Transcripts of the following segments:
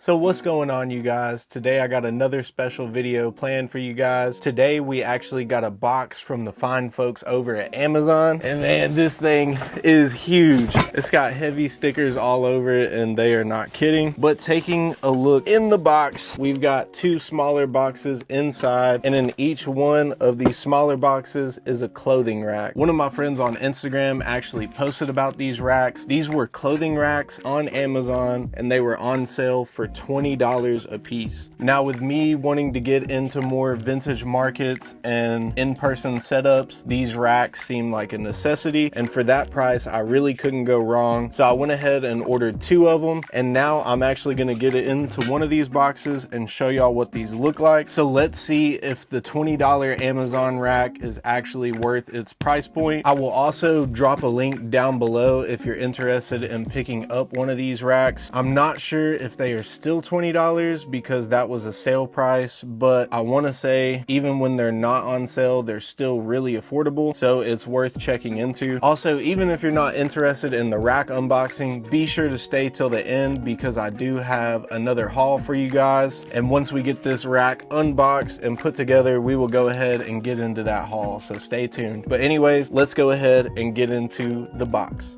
So what's going on, you guys? Today I got another special video planned for you guys. Today we actually got a box from the fine folks over at Amazon, and man, this thing is huge. It's got heavy stickers all over it, and they are not kidding. But taking a look in the box, we've got two smaller boxes inside, and in each one of these smaller boxes is a clothing rack. One of my friends on Instagram actually posted about these racks. These were clothing racks on Amazon, and they were on sale for $20 a piece. Now, with me wanting to get into more vintage markets and in-person setups, these racks seem like a necessity, and for that price I really couldn't go wrong. So I went ahead and ordered two of them, and now I'm actually going to get it into one of these boxes and show y'all what these look like. So let's see if the $20 Amazon rack is actually worth its price point. I will also drop a link down below if you're interested in picking up one of these racks. I'm not sure if they are still $20 because that was a sale price, but I want to say even when they're not on sale, they're still really affordable, so it's worth checking into. Also, even if you're not interested in the rack unboxing, be sure to stay till the end because I do have another haul for you guys, and once we get this rack unboxed and put together, we will go ahead and get into that haul, so stay tuned. But anyways, let's go ahead and get into the box.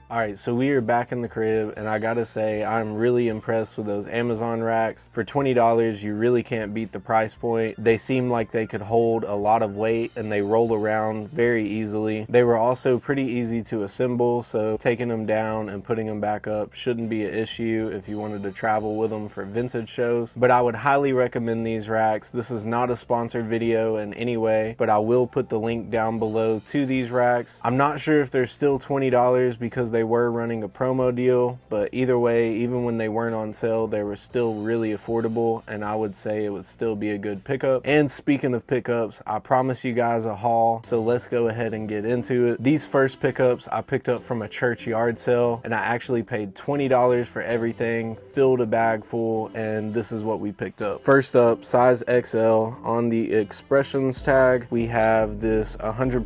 All right, so we are back in the crib, and I gotta say, I'm really impressed with those Amazon racks. For $20, you really can't beat the price point. They seem like they could hold a lot of weight, and they roll around very easily. They were also pretty easy to assemble, so taking them down and putting them back up shouldn't be an issue if you wanted to travel with them for vintage shows. But I would highly recommend these racks. This is not a sponsored video in any way, but I will put the link down below to these racks. I'm not sure if they're still $20 because they were running a promo deal, but either way, even when they weren't on sale, they were still really affordable, and I would say it would still be a good pickup. And speaking of pickups, I promised you guys a haul, so let's go ahead and get into it. These first pickups I picked up from a church yard sale, and I actually paid $20 for everything, filled a bag full, and this is what we picked up. First up, size XL. On the expressions tag, we have this 100%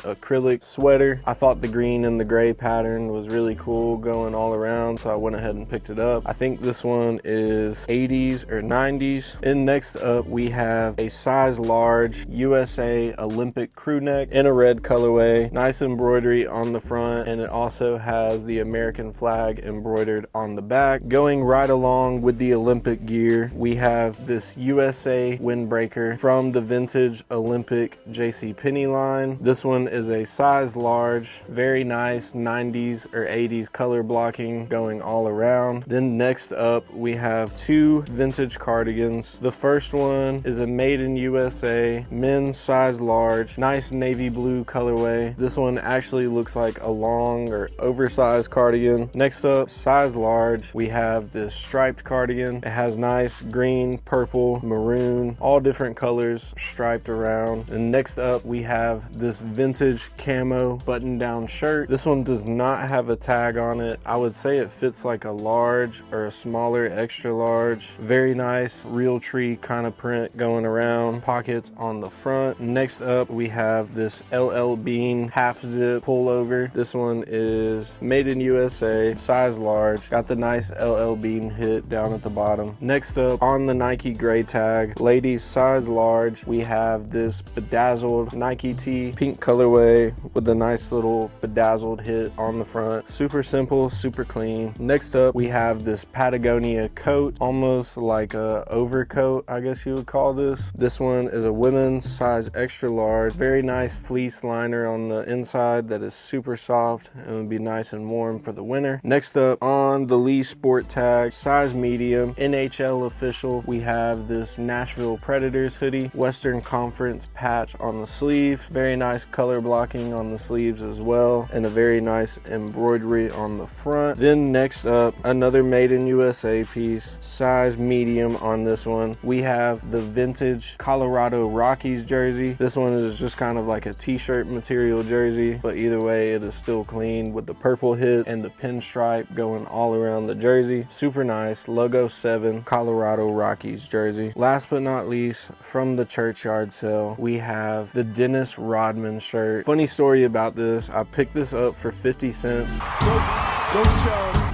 acrylic sweater. I thought the green and the gray pattern was was really cool going all around, so I went ahead and picked it up. I think this one is 80s or 90s. And next up we have a size large USA Olympic crew neck in a red colorway. Nice embroidery on the front, and it also has the American flag embroidered on the back. Going right along with the Olympic gear, we have this USA windbreaker from the vintage Olympic JCPenney line. This one is a size large, very nice 90s or 80s color blocking going all around. Then next up we have two vintage cardigans. The first one is a made in USA men's size large, nice navy blue colorway. This one actually looks like a long or oversized cardigan. Next up, size large, we have this striped cardigan. It has nice green, purple, maroon, all different colors striped around. And next up we have this vintage camo button down shirt. This one does not have a tag on it. I would say it fits like a large or a smaller extra large. Very nice real tree kind of print going around, pockets on the front. Next up we have this LL Bean half zip pullover. This one is made in USA, size large, got the nice LL Bean hit down at the bottom. Next up on the Nike gray tag, ladies size large, we have this bedazzled Nike tee, pink colorway with a nice little bedazzled hit on the front. Super simple, super clean. Next up we have this Patagonia coat, almost like a overcoat, I guess you would call this. This one is a women's size extra large, very nice fleece liner on the inside that is super soft and would be nice and warm for the winter. Next up on the Lee Sport tag, size medium, NHL official, we have this Nashville Predators hoodie, Western Conference patch on the sleeve, very nice color blocking on the sleeves as well, and a very nice embroidery on the front. Then next up, another made in USA piece, size medium on this one. We have the vintage Colorado Rockies jersey. This one is just kind of like a t-shirt material jersey, but either way it is still clean with the purple hit and the pinstripe going all around the jersey. Super nice logo 7 Colorado Rockies jersey. Last but not least, from the churchyard sale, we have the Dennis Rodman shirt. Funny story about this, I picked this up for 50 cents.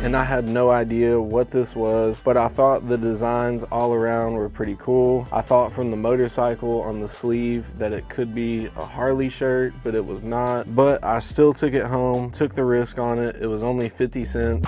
And I had no idea what this was, but I thought the designs all around were pretty cool. I thought from the motorcycle on the sleeve that it could be a Harley shirt, but it was not. But I still took it home, took the risk on it. It was only 50 cents.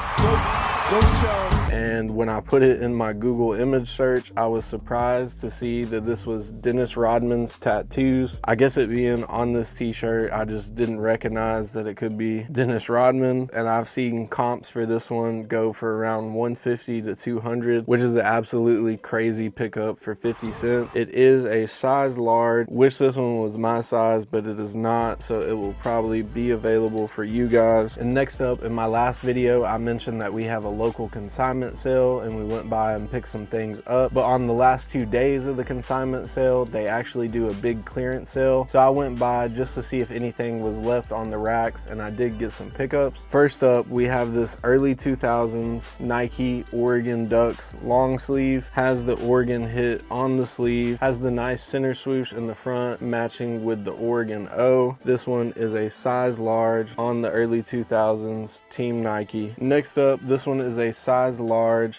And when I put it in my Google image search, I was surprised to see that this was Dennis Rodman's tattoos. I guess it being on this t-shirt, I just didn't recognize that it could be Dennis Rodman. And I've seen comps for this one go for around 150 to 200, which is an absolutely crazy pickup for 50 cents. It is a size large. Wish this one was my size, but it is not, so it will probably be available for you guys. And next up, in my last video, I mentioned that we have a local consignment sale and we went by and picked some things up, but on the last 2 days of the consignment sale they actually do a big clearance sale, so I went by just to see if anything was left on the racks, and I did get some pickups. First up, we have this early 2000s Nike Oregon Ducks long sleeve, has the Oregon hit on the sleeve, has the nice center swoosh in the front matching with the Oregon O. This one is a size large on the early 2000s Team Nike. Next up, this one is a size large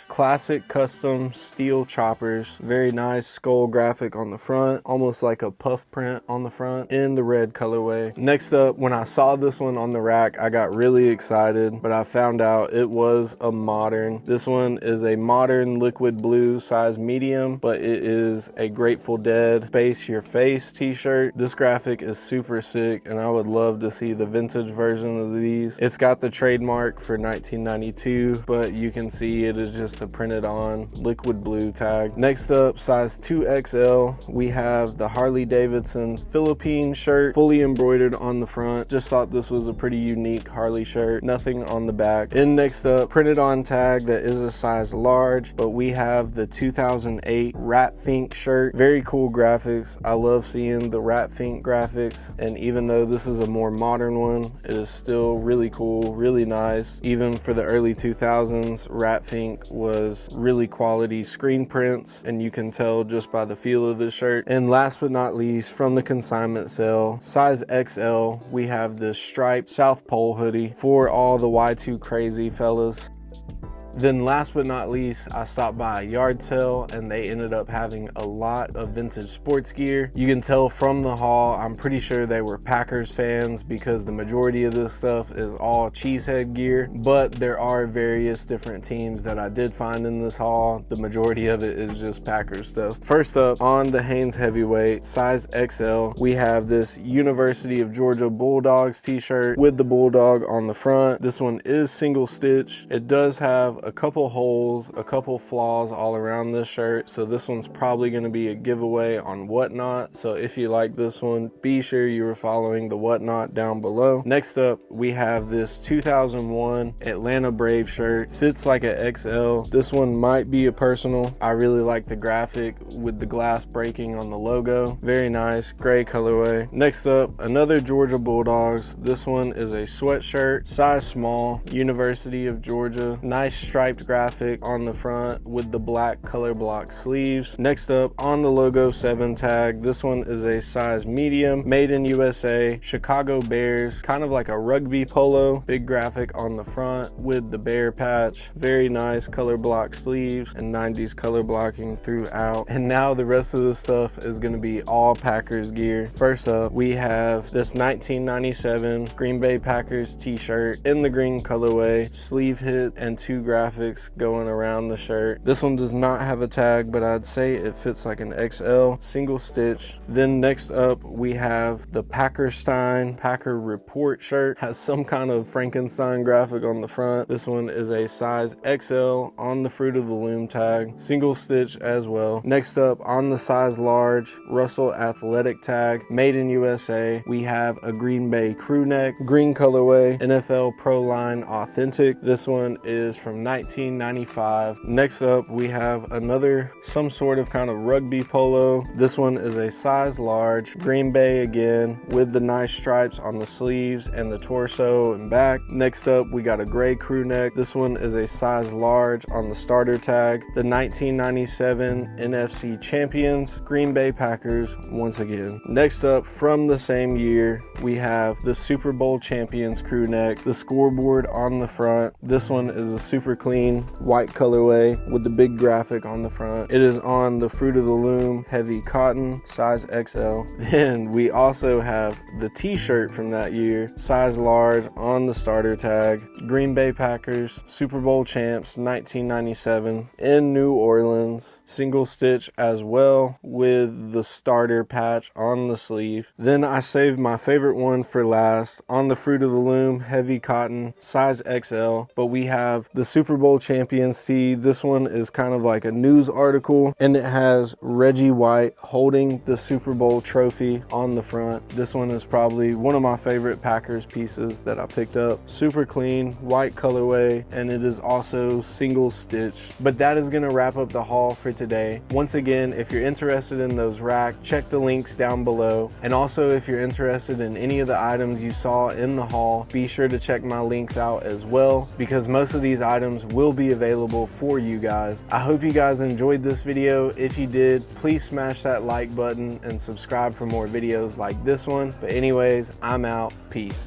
classic custom steel choppers, very nice skull graphic on the front, almost like a puff print on the front in the red colorway. Next up, when I saw this one on the rack, I got really excited, but I found out it was a modern. This one is a modern liquid blue size medium, but it is a Grateful Dead Face Your Face t-shirt. This graphic is super sick and I would love to see the vintage version of these. It's got the trademark for 1992, but you can see it is just a printed on liquid blue tag. Next up, size 2XL, we have the Harley Davidson Philippine shirt, fully embroidered on the front. Just thought this was a pretty unique Harley shirt, nothing on the back. And next up, printed on tag that is a size large, but we have the 2008 Rat Fink shirt. Very cool graphics. I love seeing the Rat Fink graphics, and even though this is a more modern one, it is still really cool, really nice. Even for the early 2000s, Rat Fink think was really quality screen prints, and you can tell just by the feel of this shirt. And last but not least, from the consignment sale, size XL, we have this striped South Pole hoodie for all the Y2 crazy fellas. Then last but not least, I stopped by a yard sale and they ended up having a lot of vintage sports gear. You can tell from the haul, I'm pretty sure they were Packers fans because the majority of this stuff is all cheesehead gear, but there are various different teams that I did find in this haul. The majority of it is just Packers stuff. First up, on the Hanes Heavyweight, size XL, we have this University of Georgia Bulldogs t-shirt with the Bulldog on the front. This one is single stitch. It does have a couple holes, a couple flaws all around this shirt, so this one's probably going to be a giveaway on Whatnot. So if you like this one, be sure you are following the Whatnot down below. Next up, we have this 2001 Atlanta Brave shirt. Fits like a XL. This one might be a personal. I really like the graphic with the glass breaking on the logo. Very nice, gray colorway. Next up, another Georgia Bulldogs. This one is a sweatshirt, size small, University of Georgia. Nice striped graphic on the front with the black color block sleeves. Next up, on the logo 7 tag, this one is a size medium, made in USA, Chicago Bears, kind of like a rugby polo. Big graphic on the front with the bear patch. Very nice color block sleeves and 90s color blocking throughout. And now the rest of the stuff is going to be all Packers gear. First up, we have this 1997 Green Bay Packers t-shirt in the green colorway, sleeve hit and 2 graphics going around the shirt. This one does not have a tag, but I'd say it fits like an XL, single stitch. Then next up, we have the Packerstein Packer Report shirt. Has some kind of Frankenstein graphic on the front. This one is a size XL on the Fruit of the Loom tag, single stitch as well. Next up, on the size large Russell Athletic tag, made in USA, we have a Green Bay crew neck, green colorway, NFL Pro Line Authentic. This one is from 1995. Next up, we have some sort of kind of rugby polo. This one is a size large, Green Bay again, with the nice stripes on the sleeves and the torso and back. Next up, we got a gray crew neck. This one is a size large on the starter tag. The 1997 NFC Champions, Green Bay Packers once again. Next up, from the same year, we have the Super Bowl Champions crew neck, the scoreboard on the front. This one is a super clean white colorway with the big graphic on the front. It is on the Fruit of the Loom heavy cotton, size XL. Then we also have the t-shirt from that year, size large on the starter tag, Green Bay Packers Super Bowl champs 1997 in New Orleans, single stitch as well with the starter patch on the sleeve. Then I saved my favorite one for last, on the Fruit of the Loom heavy cotton, size XL, but we have the Super Bowl champions tee. This one is kind of like a news article, and it has Reggie White holding the Super Bowl trophy on the front. This one is probably one of my favorite Packers pieces that I picked up. Super clean, white colorway, and it is also single stitch. But that is gonna wrap up the haul for today. Once again, if you're interested in those racks, check the links down below. And also, if you're interested in any of the items you saw in the haul, be sure to check my links out as well, because most of these items will be available for you guys. I hope you guys enjoyed this video. If you did, please smash that like button and subscribe for more videos like this one. But anyways, I'm out. Peace.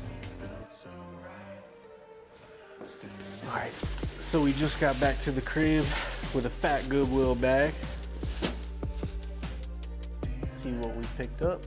Alright, so we just got back to the crib with a fat Goodwill bag. Let's see what we picked up.